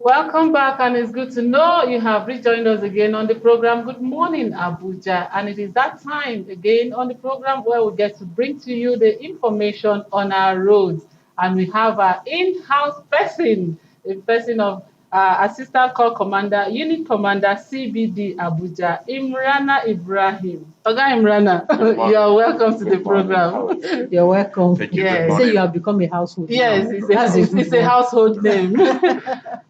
Welcome back, and it's good to know you have rejoined us again on the program. Good morning, Abuja. And it is that time again on the program where we get to bring to you the information on our roads. And we have our in house person, a person of Assistant Corps Commander, Unit Commander CBD Abuja, Imrana Ibrahim. Oga Imrana, you are welcome to the program. You're welcome. Thank you. Yes. Good Say you morning. have become a household. Yes, now. it's a household name.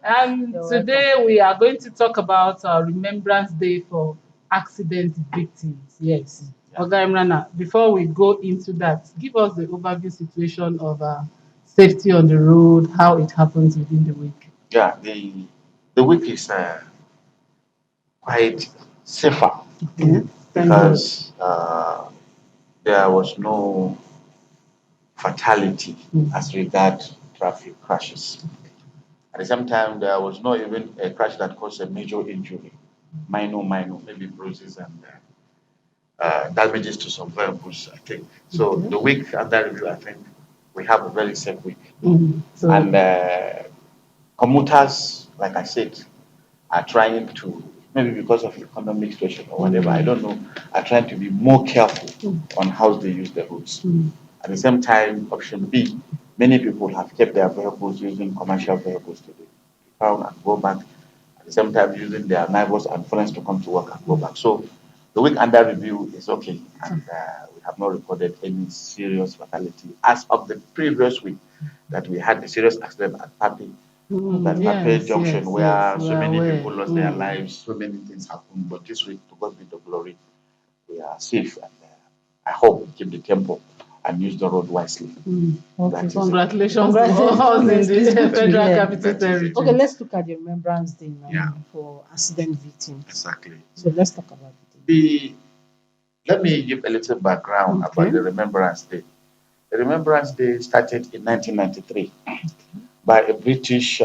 And You're today we are going to talk about Remembrance Day for accident victims. Yes. Oga Imrana, before we go into that, give us the overview situation of safety on the road, how it happens within the week. Yeah, the week is quite safer Okay. Thank God. because there was no fatality as regard traffic crashes. At the same time, there was no even a crash that caused a major injury, minor, maybe bruises and damages to some vehicles. I think so. Okay. The week under review, I think we have a very safe week, So, and commuters, like I said, are trying to, maybe because of economic situation or whatever, I don't know, are trying to be more careful on how they use the roads. At the same time, option B, many people have kept their vehicles using commercial vehicles to town and go back. At the same time, using their neighbors and friends to come to work and go back. So the week under review is okay, and we have not recorded any serious fatality as of the previous week that we had a serious accident at Papi, that Pape Junction, where so many people lost their lives, so many things happened. But this week, to God be the glory, we are safe, and I hope we keep the tempo and use the road wisely. Okay. That is congratulations to us in the Federal Yeah. Capital That is it. Territory. Okay, let's look at the Remembrance Day now Yeah. for accident victims. Exactly. So let's talk about it. Let me give a little background Okay. about the Remembrance Day. The Remembrance Day started in 1993 by a British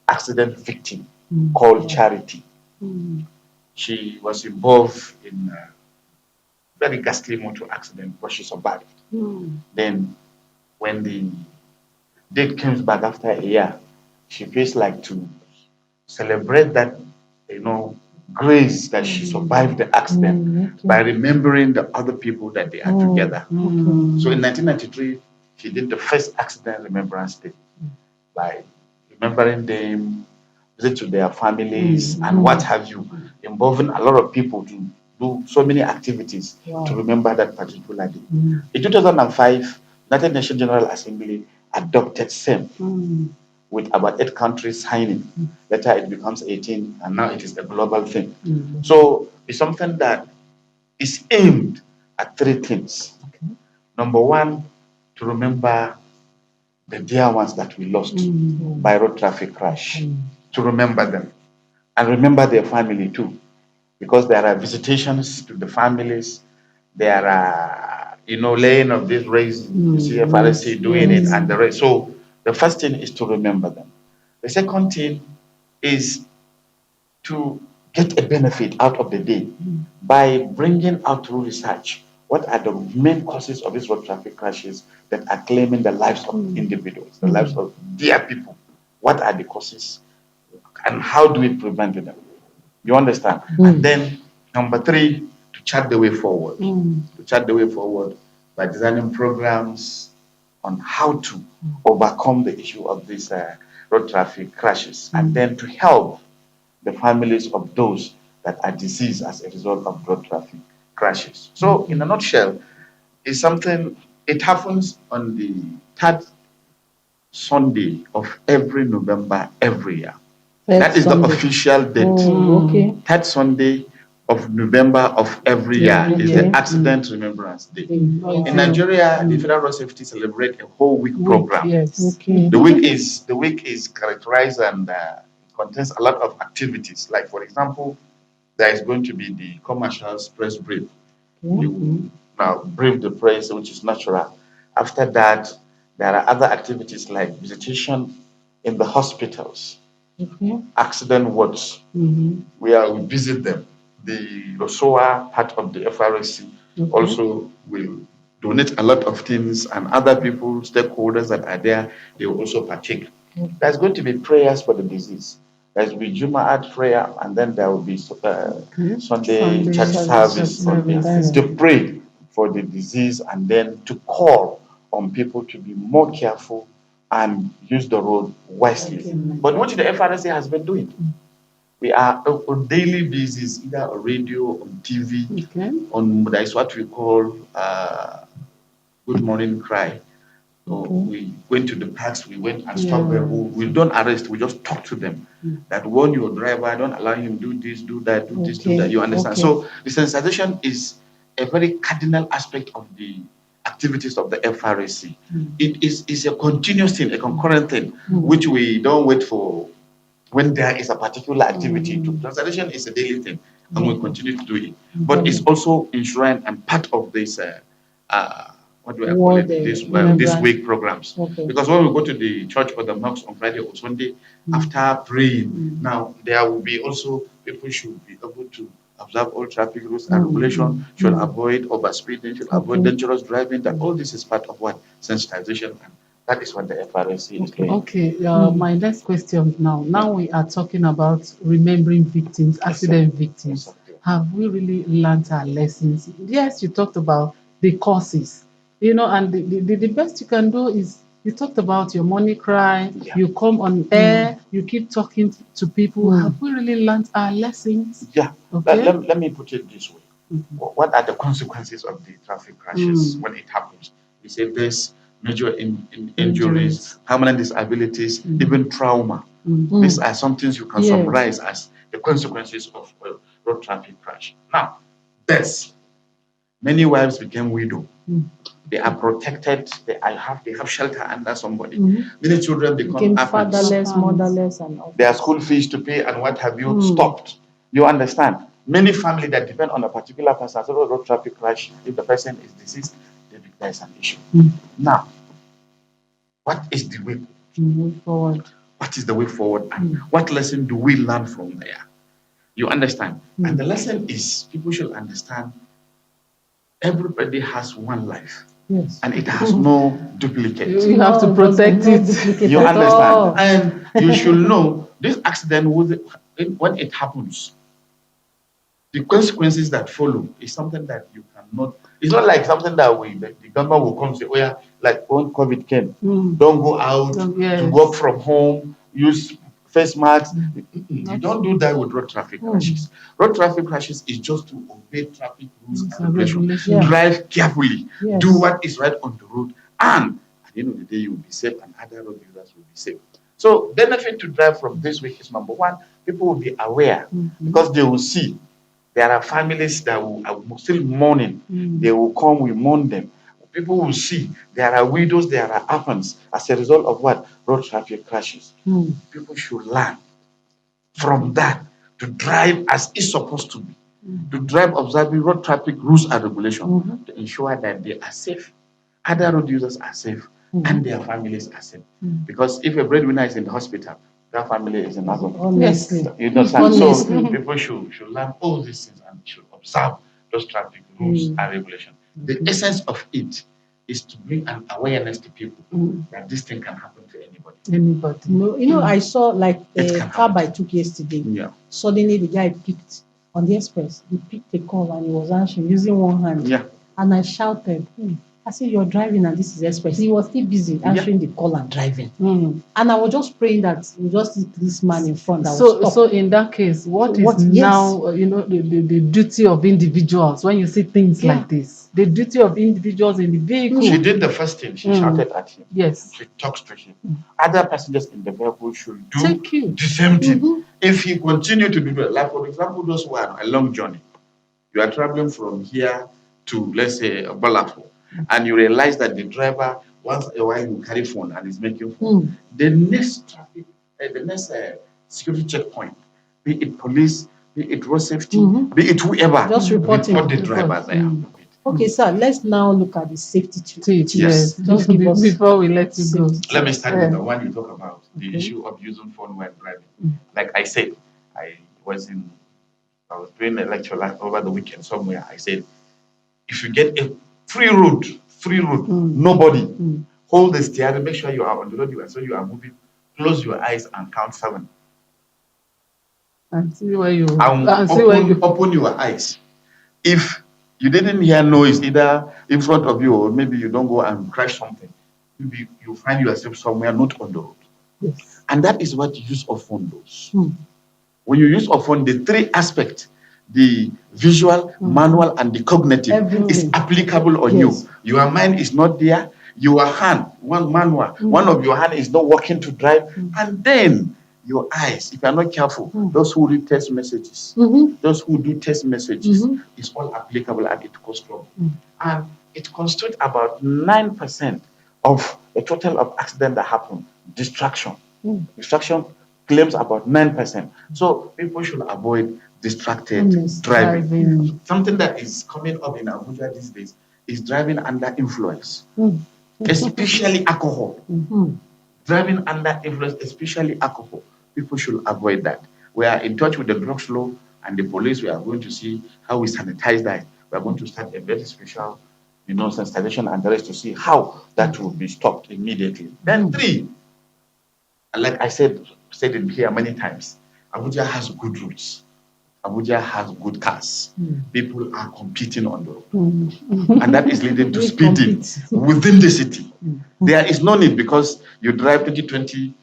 accident victim called Charity. She was involved in a very ghastly motor accident, but she survived. Then, when the date comes back after a year, she feels like to celebrate that, you know, grace that she survived the accident by remembering the other people that they are together. So in 1993, she did the first accident remembrance day by remembering them, visit to their families, and what have you, involving a lot of people to do so many activities to remember that particular day. In 2005, United Nations General Assembly adopted same with about 8 countries signing. Later it becomes 18, and now it is a global thing. So it's something that is aimed at three things. Number one, to remember the dear ones that we lost by road traffic crash, to remember them and remember their family too, because there are visitations to the families, there are, laying of this race, you see FRSC doing it and the rest. So the first thing is to remember them. The second thing is to get a benefit out of the day by bringing out through research what are the main causes of these road traffic crashes that are claiming the lives of individuals, the lives of dear people. What are the causes and how do we prevent them? You understand? And then number three, to chart the way forward. To chart the way forward by designing programs on how to overcome the issue of these road traffic crashes, and then to help the families of those that are deceased as a result of road traffic crashes. So, in a nutshell, it's something, it happens on the third Sunday of every November every year. That is the official date. Okay. Third Sunday of November of every year is the Accident Remembrance Day. In Nigeria, the Federal Road Safety celebrate a whole week program. Yes. Okay. The week is characterized and contains a lot of activities. Like, for example, there is going to be the commercials press brief. You now brief the press, which is natural. After that, there are other activities like visitation in the hospitals, accident wards, where we visit them. The Rosoa part of the FRSC also will donate a lot of things, and other people, stakeholders that are there, they will also partake. There's going to be prayers for the disease. There's will be Juma'at prayer, and then there will be Sunday church service to pray for the disease, and then to call on people to be more careful and use the road wisely. But what the FRSA has been doing, we are on daily basis, either on radio, on TV, on that is what we call good morning cry. So we went to the parks, we went and stopped them. We don't arrest, we just talk to them. That warn your driver, don't allow him do this, do that, do this, do that. You understand? So the sensitization is a very cardinal aspect of the activities of the FRSC. It is a continuous thing, a concurrent thing, which we don't wait for when there is a particular activity. Translation is a daily thing, and we continue to do it. But it's also enshrined and part of this what do I call it? This week programs. Because when we go to the church or the mosque on Friday or Sunday, after praying, now there will be also people should be able to observe all traffic rules and regulations, should avoid overspeeding, should avoid dangerous driving. That all this is part of what sensitization, and that is what the FRSC is doing. Okay, my next question now. Now we are talking about remembering victims, accident victims. Have we really learned our lessons? Yes, you talked about the causes, and the best you can do is you talked about your money cry, you come on air, you keep talking to people. Have we really learned our lessons? Yeah. Okay. Let me put it this way. What are the consequences of the traffic crashes when it happens? We say there's major injuries, permanent disabilities, even trauma. These are some things you can summarize as the consequences of road traffic crash. Now, deaths. Many wives became widow. They are protected. They have shelter under somebody. Many children become fatherless, motherless, and all. Their school fees to pay and what have you stopped. You understand? Many families that depend on a particular person, so road traffic crash, if the person is deceased, there is an issue. Now, what is the way forward? What is the way forward, and what lesson do we learn from there? You understand? And the lesson is people should understand everybody has one life. Yes. And it has no duplicate. You have to protect it. You understand? And you should know this accident, when it happens, the consequences that follow is something that you cannot. It's not like something that the government will come and say, oh yeah, like when COVID came, don't go out, to work from home, use face masks. You don't do that with road traffic crashes. Road traffic crashes is just to obey traffic rules and regulations. Drive carefully, do what is right on the road, and at the end of the day, you will be safe, and other road users will be safe. So, benefit to drive from this week is number one, people will be aware because they will see there are families that are still mourning. They will come, we mourn them. People will see there are widows, there are orphans as a result of what? Road traffic crashes. People should learn from that to drive as it's supposed to be. To drive observing road traffic rules and regulations to ensure that they are safe, other road users are safe, and their families are safe. Because if a breadwinner is in the hospital, their family is in another. Honestly. You understand? So people should learn all these things and should observe those traffic rules and regulations. The essence of it is to bring an awareness to people that this thing can happen to anybody. I saw like a cab I took yesterday. Suddenly the guy picked on the express. He picked a call and he was answering using one hand. And I shouted, I said, you're driving and this is express. He was still busy answering the call and driving. And I was just praying that we just see this man in front. So in that case, what is now, the duty of individuals when you see things like this? The duty of individuals in the vehicle. She did the first thing. She shouted at him. Yes. She talks to him. Other passengers in the vehicle should do the same thing. If he continue to do that, like for example, those who are a long journey, you are traveling from here to, let's say, Balafo, and you realize that the driver once a while will carry phone and is making phone. The next traffic, the next security checkpoint, be it police, be it road safety, be it whoever, just report the driver there. Okay, sir, let's now look at the safety tips. Yes. Just before we let you go. Let me start with the one you talk about, the issue of using phone while driving. Like I said, I was doing a lecture over the weekend somewhere. I said, if you get a free road, nobody, hold the steering, make sure you are on the road, so you are moving. close your eyes and count 7. And see where you open your eyes. If you didn't hear noise either in front of you, or maybe you don't go and crash something, maybe you find yourself somewhere not on the road. Yes. And that is what use of phone does. When you use of phone, the 3 aspects, the visual, manual, and the cognitive, is applicable on you. Your mind is not there. Your hand, one manual, one of your hand is not working to drive, and then your eyes, if you are not careful, those who read text messages, those who do text messages, is all applicable, and it costs trouble. And it constitutes about 9% of the total of accidents that happen. Distraction. Distraction claims about 9%. So people should avoid distracted driving. Something that is coming up in Abuja these days is driving under influence, especially alcohol. Driving under influence, especially alcohol. People should avoid that. We are in touch with the drugs law and the police. We are going to see how we sanitize that. We are going to start a very special, sensitization and the rest to see how that will be stopped immediately. Then 3, like I said it here many times, Abuja has good roads. Abuja has good cars. People are competing on the road. And that is leading to speeding within the city. There is no need, because you drive 2020,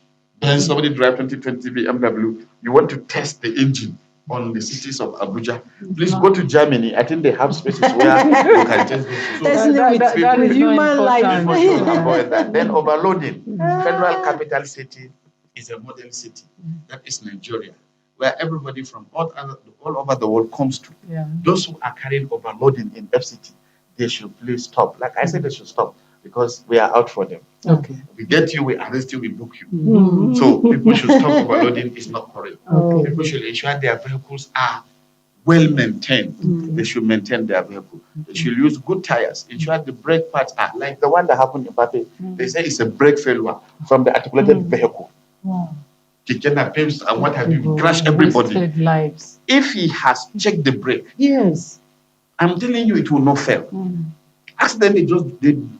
then somebody drive 2020 BMW. You want to test the engine on the cities of Abuja. Please go to Germany. I think they have spaces where you can test it. So that is human life. People should avoid that. Then overloading. Federal Capital City is a model city. That is Nigeria, where everybody from all over the world comes to. Those who are carrying overloading in FCT, they should please stop. Like I said, they should stop, because we are out for them. Okay. We get you, we arrest you, we book you. So people should stop overloading. It's not correct. People should ensure their vehicles are well maintained. They should maintain their vehicle. They should use good tires. Ensure the brake pads are like the one that happened in Pape. They say it's a brake failure from the articulated vehicle. Kidnappings and what have you, crash everybody. Lives. If he has checked the brake, I'm telling you, it will not fail. Accidents,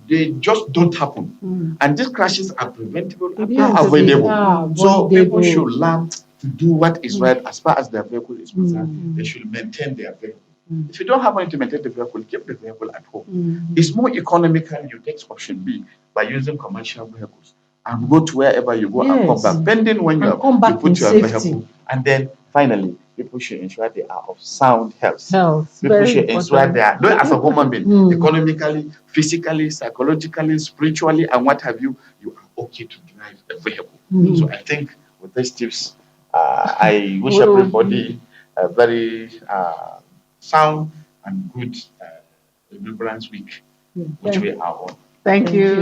they just don't happen. And these crashes are preventable and are avoidable. So people should learn to do what is right as far as their vehicle is concerned. They should maintain their vehicle. If you don't have money to maintain the vehicle, keep the vehicle at home. It's more economical. You take option B by using commercial vehicles and go to wherever you go and come back, pending when you put your vehicle. And then finally, people should ensure they are of sound health. People should ensure they are, not as a human being, economically, physically, psychologically, spiritually, and what have you, you are okay to drive a vehicle. So I think with these tips, I wish everybody a very sound and good Remembrance Week, which we are on. Thank you.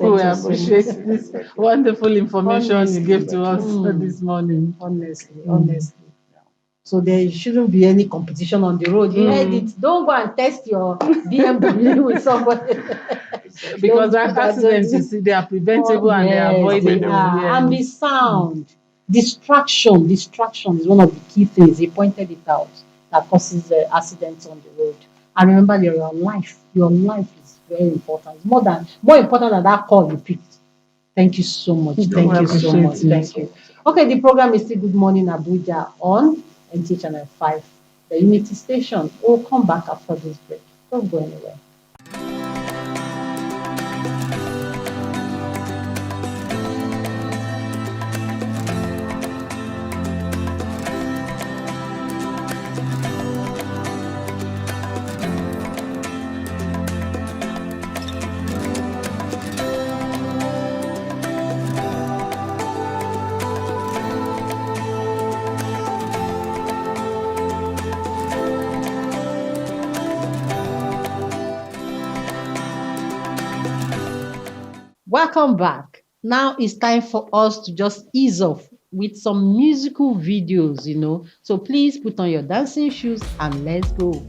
We appreciate this wonderful information you gave to us this morning. Honestly. So there shouldn't be any competition on the road. You heard it. Don't go and test your BMW with somebody. Because accidents, you see, they are preventable and they are avoidable. And be sound. Distraction is one of the key things. He pointed it out that causes accidents on the road. And remember, your life is very important. It's more important than that call you picked. Thank you so much. Thank you so much. Thank you. Okay, the program is still Good Morning Abuja on NT Channel 5, the Unity Station. We'll come back after this break. Don't go anywhere. Welcome back. Now it's time for us to just ease off with some musical videos, So please put on your dancing shoes and let's go.